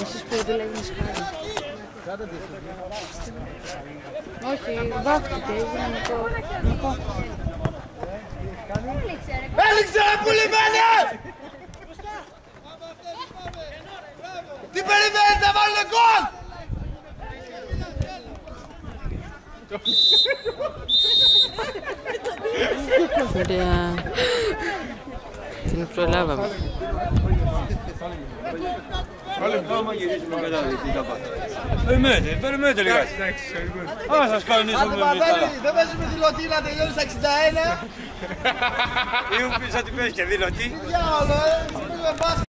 Εσείς που δουλεύεις χάρη. Όχι, βάφτηκε, έγινε μικρό. Έληξε ρε πουλημένη! Τι περιμένεις να βάλουμε γκολ! Ωραία. Την προλάβαμε. Περιμένετε λιγάκι. Άμα σας κανονίσουμε με καλά. Δεν παίζουμε δηλωτή να τελειώνει στα 61. Ήμουν πίσω ότι παίζει και δηλωτή. Διάολο,